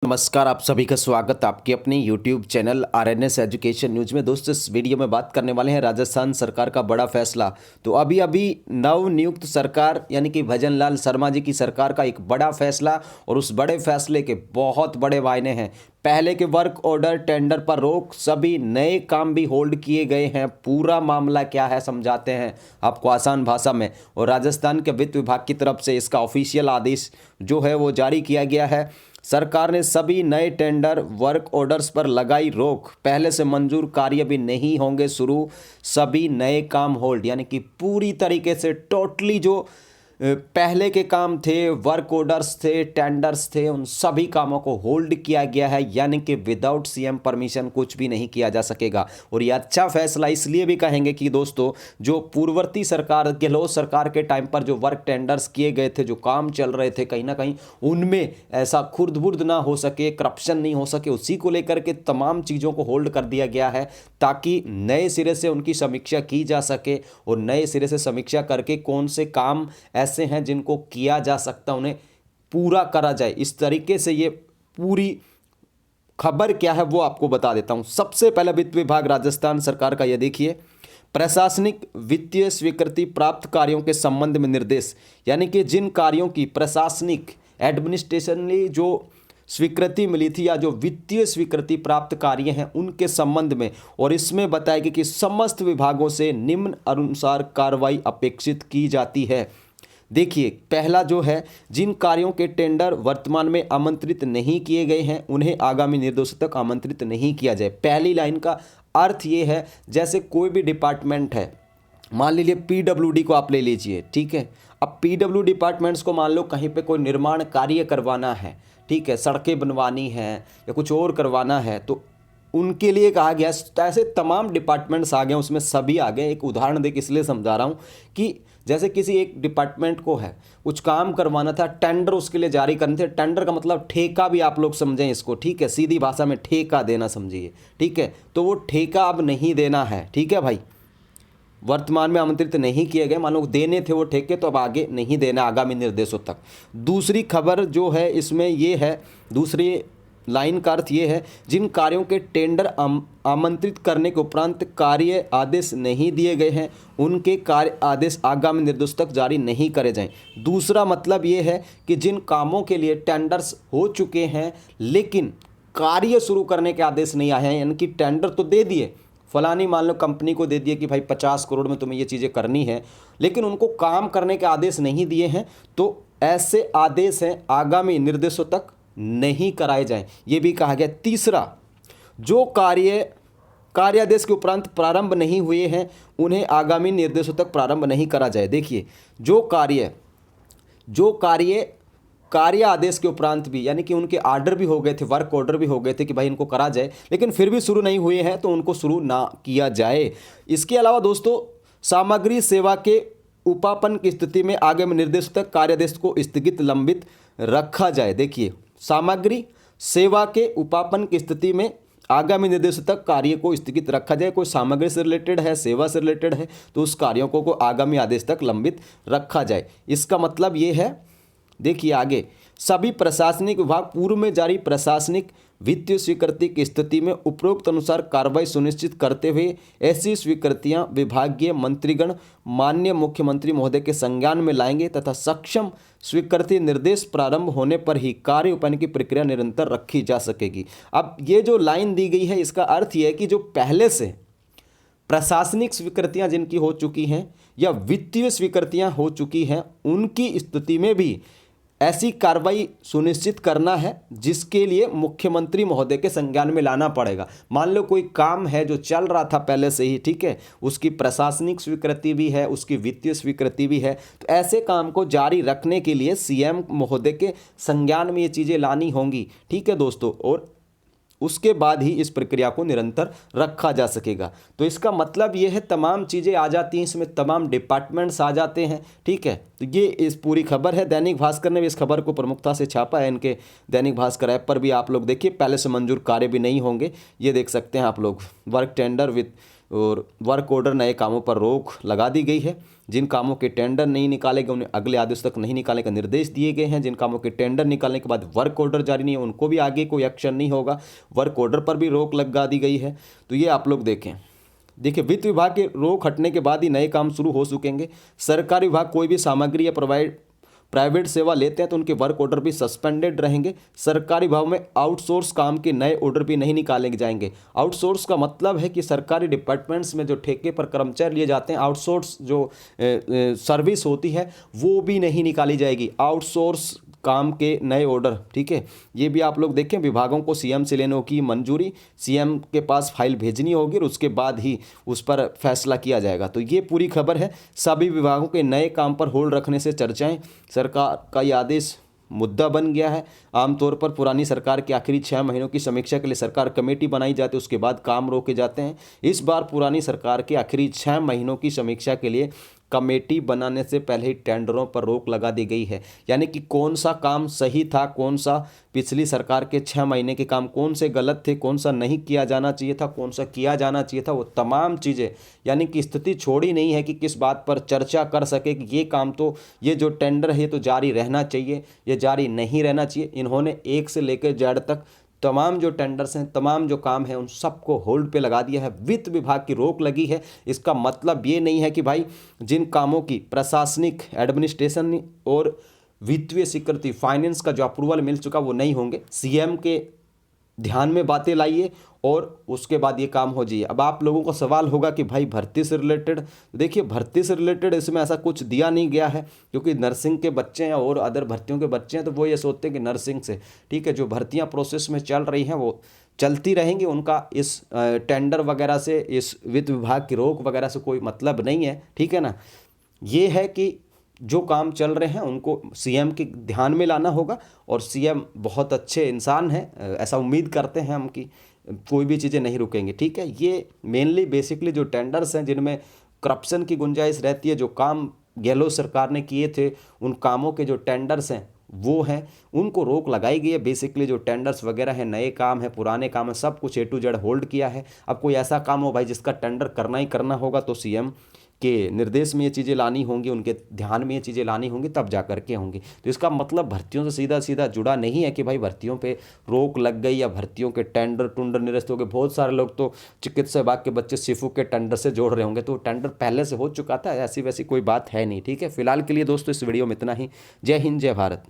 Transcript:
नमस्कार, आप सभी का स्वागत आपके अपने YouTube channel RNS education news में। दोस्तों, इस वीडियो में बात करने वाले हैं राजस्थान सरकार का बड़ा फैसला। तो अभी अभी नव नियुक्त सरकार यानी कि भजन लाल शर्मा जी की सरकार का एक बड़ा फैसला, और उस बड़े फैसले के बहुत बड़े मायने हैं। पहले के वर्क ऑर्डर टेंडर पर रोक, सभी नए काम भी होल्ड किए गए हैं। पूरा मामला क्या है समझाते हैं आपको आसान भाषा में। और राजस्थान के वित्त विभाग की तरफ से इसका ऑफिशियल आदेश जो है वो जारी किया गया है। सरकार ने सभी नए टेंडर वर्क ऑर्डर्स पर लगाई रोक, पहले से मंजूर कार्य भी नहीं होंगे शुरू, सभी नए काम होल्ड। यानी कि पूरी तरीके से टोटली जो पहले के काम थे, वर्क ऑर्डर्स थे, टेंडर्स थे, उन सभी कामों को होल्ड किया गया है। यानी कि विदाउट सीएम परमिशन कुछ भी नहीं किया जा सकेगा। और ये अच्छा फैसला इसलिए भी कहेंगे कि दोस्तों, जो पूर्ववर्ती सरकार, गहलोत सरकार के टाइम पर जो वर्क टेंडर्स किए गए थे, जो काम चल रहे थे, कहीं ना कहीं उनमें ऐसा खुर्द-बुर्द ना हो सके, करप्शन नहीं हो सके, उसी को लेकर के तमाम चीज़ों को होल्ड कर दिया गया है, ताकि नए सिरे से उनकी समीक्षा की जा सके। और नए सिरे से समीक्षा करके कौन से काम ऐसे हैं जिनको किया जा सकता, उन्हें पूरा करा जाए। इस तरीके से ये पूरी खबर क्या है वो आपको बता देता हूं। सबसे पहले वित्त विभाग राजस्थान सरकार का ये देखिए, प्रशासनिक वित्तीय स्वीकृति प्राप्त कार्यों के संबंध में निर्देश। यानी कि जिन कार्यों की प्रशासनिक एडमिनिस्ट्रेशनली जो स्वीकृति मिली थी या जो वित्तीय स्वीकृति प्राप्त कार्य हैं उनके संबंध में, और इसमें बताया गया कि समस्त विभागों से निम्न अनुसार कार्रवाई अपेक्षित की जाती है। देखिए, पहला जो है, जिन कार्यों के टेंडर वर्तमान में आमंत्रित नहीं किए गए हैं उन्हें आगामी निर्देशों तक आमंत्रित नहीं किया जाए। पहली लाइन का अर्थ ये है, जैसे कोई भी डिपार्टमेंट है, मान लीजिए पीडब्ल्यूडी को आप ले लीजिए, ठीक है। अब पीडब्ल्यू डिपार्टमेंट्स को मान लो कहीं पे कोई निर्माण कार्य करवाना है, ठीक है, सड़कें बनवानी है या कुछ और करवाना है, तो उनके लिए कहा गया। ऐसे तमाम डिपार्टमेंट्स आ गए, उसमें सभी आ गए। एक उदाहरण देकर इसलिए समझा रहा हूँ कि जैसे किसी एक डिपार्टमेंट को है कुछ काम करवाना था, टेंडर उसके लिए जारी करने थे। टेंडर का मतलब ठेका भी आप लोग समझें इसको, ठीक है, सीधी भाषा में ठेका देना समझिए, ठीक है। तो वो ठेका अब नहीं देना है, ठीक है भाई, वर्तमान में आमंत्रित नहीं किए गए, मान लो देने थे वो ठेके, तो अब आगे नहीं देना आगामी निर्देशों तक। दूसरी खबर जो है इसमें ये है, दूसरी लाइन का अर्थ ये है, जिन कार्यों के टेंडर आमंत्रित करने के उपरांत कार्य आदेश नहीं दिए गए हैं उनके कार्य आदेश आगामी निर्देशों तक जारी नहीं करे जाएं। दूसरा मतलब ये है कि जिन कामों के लिए टेंडर्स हो चुके हैं लेकिन कार्य शुरू करने के आदेश नहीं आए हैं, यानी कि टेंडर तो दे दिए, फलानी मान लो कंपनी को दे दिए कि भाई 50 करोड़ में तुम्हें ये चीज़ें करनी है, लेकिन उनको काम करने के आदेश नहीं दिए हैं, तो ऐसे आदेश हैं आगामी निर्देशों तक नहीं कराए जाएं, ये भी कहा गया। तीसरा, जो कार्यादेश के उपरांत प्रारंभ नहीं हुए हैं उन्हें आगामी निर्देशों तक प्रारंभ नहीं करा जाए। देखिए, जो कार्य आदेश के उपरांत भी, यानी कि उनके आर्डर भी हो गए थे, वर्क ऑर्डर भी हो गए थे कि भाई इनको करा जाए, लेकिन फिर भी शुरू नहीं हुए हैं तो उनको शुरू ना किया जाए। इसके अलावा दोस्तों, सामग्री सेवा के उपापन की स्थिति में आगामी निर्देशों तक कार्यादेश को स्थगित लंबित रखा जाए। देखिए, सामग्री सेवा के उपापन की स्थिति में आगामी निर्देशों तक कार्य को स्थगित रखा जाए। कोई सामग्री से रिलेटेड है, सेवा से रिलेटेड है, तो उस कार्यों को आगामी आदेश तक लंबित रखा जाए। इसका मतलब ये है, देखिए आगे, सभी प्रशासनिक विभाग पूर्व में जारी प्रशासनिक वित्तीय स्वीकृति की स्थिति में उपरोक्त अनुसार कार्रवाई सुनिश्चित करते हुए ऐसी स्वीकृतियां विभागीय मंत्रीगण माननीय मुख्यमंत्री महोदय के संज्ञान में लाएंगे तथा सक्षम स्वीकृति निर्देश प्रारंभ होने पर ही कार्य उपन की प्रक्रिया निरंतर रखी जा सकेगी। अब ये जो लाइन दी गई है इसका अर्थ यह है कि जो पहले से प्रशासनिक स्वीकृतियां जिनकी हो चुकी हैं या वित्तीय स्वीकृतियां हो चुकी हैं उनकी स्थिति में भी ऐसी कार्रवाई सुनिश्चित करना है जिसके लिए मुख्यमंत्री महोदय के संज्ञान में लाना पड़ेगा। मान लो कोई काम है जो चल रहा था पहले से ही, ठीक है, उसकी प्रशासनिक स्वीकृति भी है, उसकी वित्तीय स्वीकृति भी है, तो ऐसे काम को जारी रखने के लिए सीएम महोदय के संज्ञान में ये चीज़ें लानी होंगी, ठीक है दोस्तों, और उसके बाद ही इस प्रक्रिया को निरंतर रखा जा सकेगा। तो इसका मतलब ये है तमाम चीज़ें आ जाती हैं, इसमें तमाम डिपार्टमेंट्स आ जाते हैं, ठीक है। तो ये इस पूरी खबर है। दैनिक भास्कर ने भी इस खबर को प्रमुखता से छापा है। इनके दैनिक भास्कर ऐप पर भी आप लोग देखिए, पहले से मंजूर कार्य भी नहीं होंगे, ये देख सकते हैं आप लोग। वर्क टेंडर विद और वर्क ऑर्डर नए कामों पर रोक लगा दी गई है। जिन कामों के टेंडर नहीं निकाले गए उन्हें अगले आदेश तक नहीं निकालने का निर्देश दिए गए हैं। जिन कामों के टेंडर निकालने के बाद वर्क ऑर्डर जारी नहीं है उनको भी आगे कोई एक्शन नहीं होगा, वर्क ऑर्डर पर भी रोक लगा दी गई है। तो ये आप लोग देखें। देखिए, वित्त विभाग के रोक हटने के बाद ही नए काम शुरू हो सकेंगे। सरकारी विभाग कोई भी सामग्री या प्राइवेट सेवा लेते हैं तो उनके वर्क ऑर्डर भी सस्पेंडेड रहेंगे। सरकारी विभाग में आउटसोर्स काम के नए ऑर्डर भी नहीं निकाले जाएंगे। आउटसोर्स का मतलब है कि सरकारी डिपार्टमेंट्स में जो ठेके पर कर्मचारी लिए जाते हैं, आउटसोर्स जो सर्विस होती है वो भी नहीं निकाली जाएगी। आउटसोर्स काम के नए ऑर्डर, ठीक है, ये भी आप लोग देखें। विभागों को सीएम से लेने की मंजूरी, सीएम के पास फाइल भेजनी होगी और उसके बाद ही उस पर फैसला किया जाएगा। तो ये पूरी खबर है। सभी विभागों के नए काम पर होल्ड रखने से चर्चाएं, सरकार का ये आदेश मुद्दा बन गया है। आमतौर पर पुरानी सरकार के आखिरी 6 महीनों की समीक्षा के लिए सरकार कमेटी बनाई जाती है, उसके बाद काम रोके जाते हैं। इस बार पुरानी सरकार के आखिरी 6 महीनों की समीक्षा के लिए कमेटी बनाने से पहले ही टेंडरों पर रोक लगा दी गई है। यानी कि कौन सा काम सही था, कौन सा पिछली सरकार के 6 महीने के काम कौन से गलत थे, कौन सा नहीं किया जाना चाहिए था, कौन सा किया जाना चाहिए था, वो तमाम चीज़ें, यानी कि स्थिति छोड़ी नहीं है कि किस बात पर चर्चा कर सके कि ये काम तो, ये जो टेंडर है तो जारी रहना चाहिए, ये जारी नहीं रहना चाहिए। इन्होंने एक से लेकर जेड तक तमाम जो टेंडर्स हैं, तमाम जो काम हैं, उन सबको होल्ड पे लगा दिया है। वित्त विभाग की रोक लगी है। इसका मतलब ये नहीं है कि भाई जिन कामों की प्रशासनिक एडमिनिस्ट्रेशन और वित्तीय स्वीकृति, फाइनेंस का जो अप्रूवल मिल चुका वो नहीं होंगे। सीएम के ध्यान में बातें लाइए और उसके बाद ये काम हो जाइए। अब आप लोगों को सवाल होगा कि भाई भर्ती से रिलेटेड, देखिए भर्ती से रिलेटेड इसमें ऐसा कुछ दिया नहीं गया है, क्योंकि नर्सिंग के बच्चे हैं और अदर भर्तियों के बच्चे हैं तो वो ये सोचते हैं कि नर्सिंग से, ठीक है, जो भर्तियां प्रोसेस में चल रही हैं वो चलती रहेंगी, उनका इस टेंडर वगैरह से, इस वित्त विभाग की रोक वगैरह से कोई मतलब नहीं है, ठीक है ना। ये है कि जो काम चल रहे हैं उनको सीएम के ध्यान में लाना होगा और सीएम बहुत अच्छे इंसान हैं, ऐसा उम्मीद करते हैं हम कि कोई भी चीज़ें नहीं रुकेंगी, ठीक है। ये मेनली बेसिकली जो टेंडर्स हैं जिनमें करप्शन की गुंजाइश रहती है, जो काम गहलोत सरकार ने किए थे उन कामों के जो टेंडर्स हैं वो हैं, उनको रोक लगाई गई है। बेसिकली जो टेंडर्स वगैरह हैं, नए काम है, पुराने काम है, सब कुछ A to Z होल्ड किया है। अब कोई ऐसा काम हो भाई जिसका टेंडर करना ही करना होगा तो सीएम के निर्देश में ये चीज़ें लानी होंगी, उनके ध्यान में ये चीज़ें लानी होंगी, तब जा करके होंगी। तो इसका मतलब भर्तियों से सीधा सीधा जुड़ा नहीं है कि भाई भर्तियों पे रोक लग गई या भर्तियों के टेंडर टुंडर निरस्त हो गए। बहुत सारे लोग तो चिकित्सा विभाग के बच्चे सिफू के टेंडर से जोड़ रहे होंगे, तो टेंडर पहले से हो चुका था, ऐसी वैसी कोई बात है नहीं, ठीक है। फिलहाल के लिए दोस्तों इस वीडियो में इतना ही। जय हिंद, जय भारत।